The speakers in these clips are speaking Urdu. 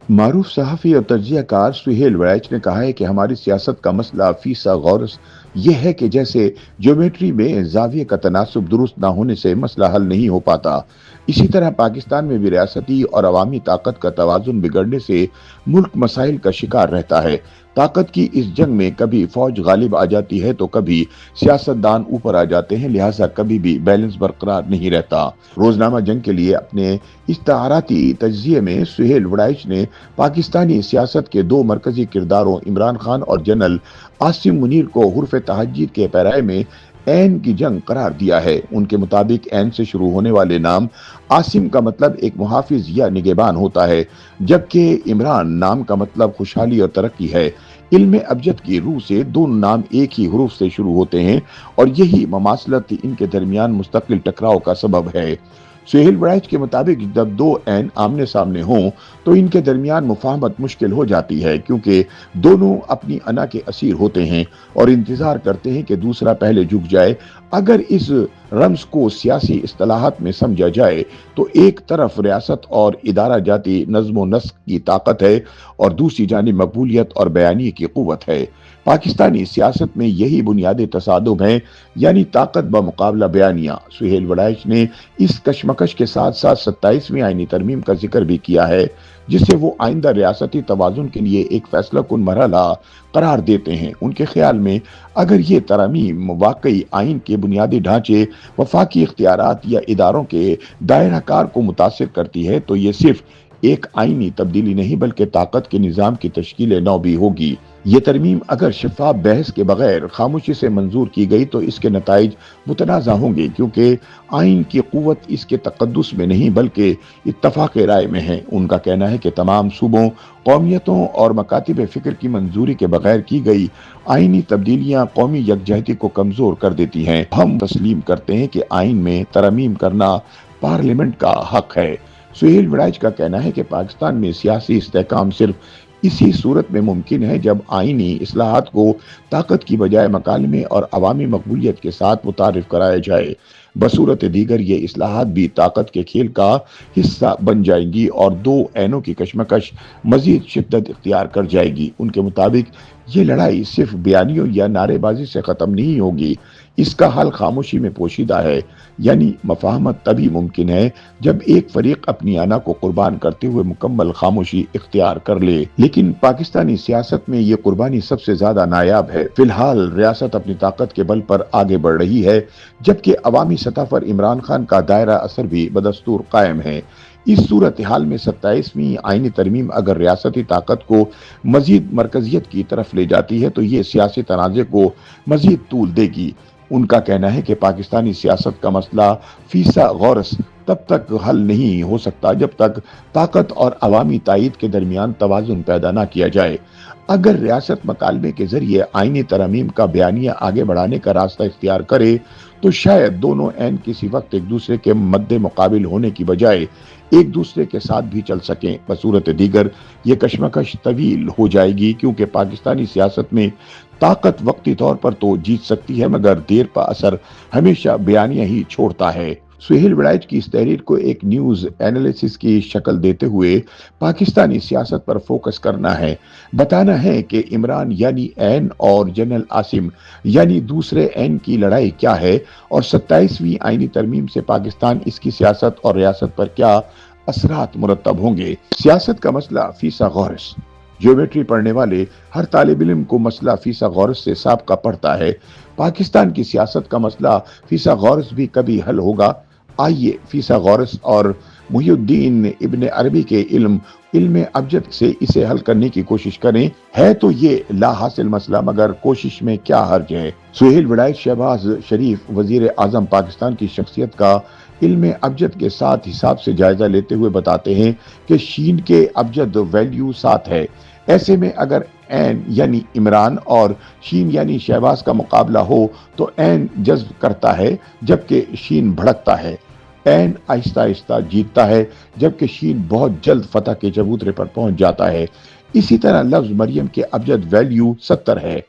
معروف صحافی اور تجزیہ کار سہیل وڑائچ نے کہا ہے کہ ہماری سیاست کا مسئلہ فیصد غور یہ ہے کہ جیسے جیومیٹری میں زاویے کا تناسب درست نہ ہونے سے مسئلہ حل نہیں ہو پاتا، اسی طرح پاکستان میں بھی ریاستی اور عوامی طاقت کا توازن بگڑنے سے ملک مسائل کا شکار رہتا ہے۔ طاقت کی اس جنگ میں کبھی فوج غالب آ جاتی ہے تو کبھی سیاستدان اوپر آ جاتے ہیں، لہٰذا کبھی بھی بیلنس برقرار نہیں رہتا۔ روزنامہ جنگ کے لیے اپنے اشتہاراتی تجزیے میں سہیل وڑائچ نے پاکستانی سیاست کے دو مرکزی کرداروں عمران خان اور جنرل عاصم منیر کو حرف تہجید کے پیرائے میں عین کی جنگ قرار دیا ہے۔ ان کے مطابق عین سے شروع ہونے والے نام عاصم کا مطلب ایک محافظ یا نگہبان ہوتا ہے، جبکہ عمران نام کا مطلب خوشحالی اور ترقی ہے۔ علم ابجد کی روح سے دونوں نام ایک ہی حروف سے شروع ہوتے ہیں اور یہی مماثلت ان کے درمیان مستقل ٹکراؤ کا سبب ہے۔ سہیل وڑائچ کے مطابق جب دو عین آمنے سامنے ہوں تو ان کے درمیان مفاہمت مشکل ہو جاتی ہے، کیونکہ دونوں اپنی انا کے اسیر ہوتے ہیں اور انتظار کرتے ہیں کہ دوسرا پہلے جھک جائے۔ اگر اس رمز کو سیاسی اصطلاحات میں سمجھا جائے تو ایک طرف ریاست اور ادارہ جاتی نظم و نسق کی طاقت ہے اور دوسری جانب مقبولیت اور بیانیے کی قوت ہے۔ پاکستانی سیاست میں یہی بنیادی تصادم ہے، یعنی طاقت بمقابلہ بیانیہ۔ سہیل وڑائچ نے اس کشمکش کے ساتھ ساتھ 27ویں آئینی ترمیم کا ذکر بھی کیا ہے، جسے وہ آئندہ ریاستی توازن کے لیے ایک فیصلہ کن مرحلہ قرار دیتے ہیں۔ ان کے خیال میں اگر یہ ترمیم واقعی آئین کے بنیادی ڈھانچے، وفاقی اختیارات یا اداروں کے دائرہ کار کو متاثر کرتی ہے تو یہ صرف ایک آئینی تبدیلی نہیں بلکہ طاقت کے نظام کی تشکیل نو بھی ہوگی۔ یہ ترمیم اگر شفاف بحث کے بغیر خاموشی سے منظور کی گئی تو اس کے نتائج متنازع ہوں گے، کیونکہ آئین کی قوت اس کے تقدس میں نہیں بلکہ اتفاق رائے میں ہے۔ ان کا کہنا ہے کہ تمام صوبوں، قومیتوں اور مکاتب فکر کی منظوری کے بغیر کی گئی آئینی تبدیلیاں قومی یکجہتی کو کمزور کر دیتی ہیں۔ ہم تسلیم کرتے ہیں کہ آئین میں ترمیم کرنا پارلیمنٹ کا حق ہے۔ سہیل وڑائچ کا کہنا ہے کہ پاکستان میں سیاسی استحکام صرف اسی صورت میں ممکن ہے جب آئینی اصلاحات کو طاقت کی بجائے مکالمے اور عوامی مقبولیت کے ساتھ متعارف کرایا جائے۔ بصورت دیگر یہ اصلاحات بھی طاقت کے کھیل کا حصہ بن جائیں گی اور دو عینوں کی کشمکش مزید شدت اختیار کر جائے گی۔ ان کے مطابق یہ لڑائی صرف بیانیوں یا نعرے بازی سے ختم نہیں ہوگی، اس کا حل خاموشی میں پوشیدہ ہے، یعنی مفاہمت تبھی ممکن ہے جب ایک فریق اپنی انا کو قربان کرتے ہوئے مکمل خاموشی اختیار کر لے۔ لیکن پاکستانی سیاست میں یہ قربانی سب سے زیادہ نایاب ہے۔ فی الحال ریاست اپنی طاقت کے بل پر آگے بڑھ رہی ہے، جبکہ عوامی سطح پر عمران خان کا دائرہ اثر بھی بدستور قائم ہے۔ اس صورتحال میں 27ویں آئینی ترمیم اگر ریاستی طاقت کو مزید مرکزیت کی طرف لے جاتی ہے تو یہ سیاسی تنازع کو مزید طول دے گی۔ ان کا کہنا ہے کہ پاکستانی سیاست کا مسئلہ فیصد غورس تب تک حل نہیں ہو سکتا جب تک طاقت اور عوامی تائید کے درمیان توازن پیدا نہ کیا جائے۔ اگر ریاست مکالمے کے ذریعے آئینی ترمیم کا بیانیہ آگے بڑھانے کا راستہ اختیار کرے تو شاید دونوں عین کسی وقت ایک دوسرے کے مد مقابل ہونے کی بجائے ایک دوسرے کے ساتھ بھی چل سکیں۔ بصورت دیگر یہ کشمکش طویل ہو جائے گی، کیونکہ پاکستانی سیاست میں طاقت وقتی طور پر تو جیت سکتی ہے مگر دیر پا اثر ہمیشہ بیانیہ ہی چھوڑتا ہے۔ سہیل وڑائچ کی اس تحریر کو ایک نیوز اینالیسس کی شکل دیتے ہوئے پاکستانی سیاست پر فوکس کرنا ہے، بتانا ہے کہ عمران یعنی عین اور جنرل عاصم یعنی دوسرے عین کی لڑائی کیا ہے اور 27ویں آئینی ترمیم سے پاکستان، اس کی سیاست اور ریاست پر کیا اثرات مرتب ہوں گے۔ سیاست کا مسئلہ فیصد غورس۔ جیومیٹری پڑھنے والے ہر طالب علم کو مسئلہ فیصد غورس سے سابقہ پڑھتا ہے۔ پاکستان کی سیاست کا مسئلہ فیصد غورس بھی کبھی حل ہوگا۔ آئیے فیصد غورس اور محی الدین ابن عربی کے علم ابجد سے اسے حل کرنے کی کوشش کریں۔ ہے تو یہ لا حاصل مسئلہ مگر کوشش میں کیا حرج ہے۔ سہیل وڑائچ شہباز شریف وزیر اعظم پاکستان کی شخصیت کا علم ابجد کے ساتھ حساب سے جائزہ لیتے ہوئے بتاتے ہیں کہ شین کے ابجد ویلیو 7 ہے۔ ایسے میں اگر عین یعنی عمران اور شین یعنی شہباز کا مقابلہ ہو تو عین جذب کرتا ہے جبکہ شین بھڑکتا ہے۔ عین آہستہ آہستہ جیتتا ہے جبکہ شین بہت جلد فتح کے چبوترے پر پہنچ جاتا ہے۔ اسی طرح لفظ مریم کے ابجد ویلیو 70 ہے۔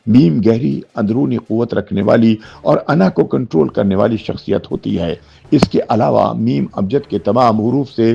میم گہری اندرونی قوت رکھنے والی اور انا کو کنٹرول کرنے والی شخصیت ہوتی ہے۔ اس کے علاوہ میم ابجد کے تمام حروف سے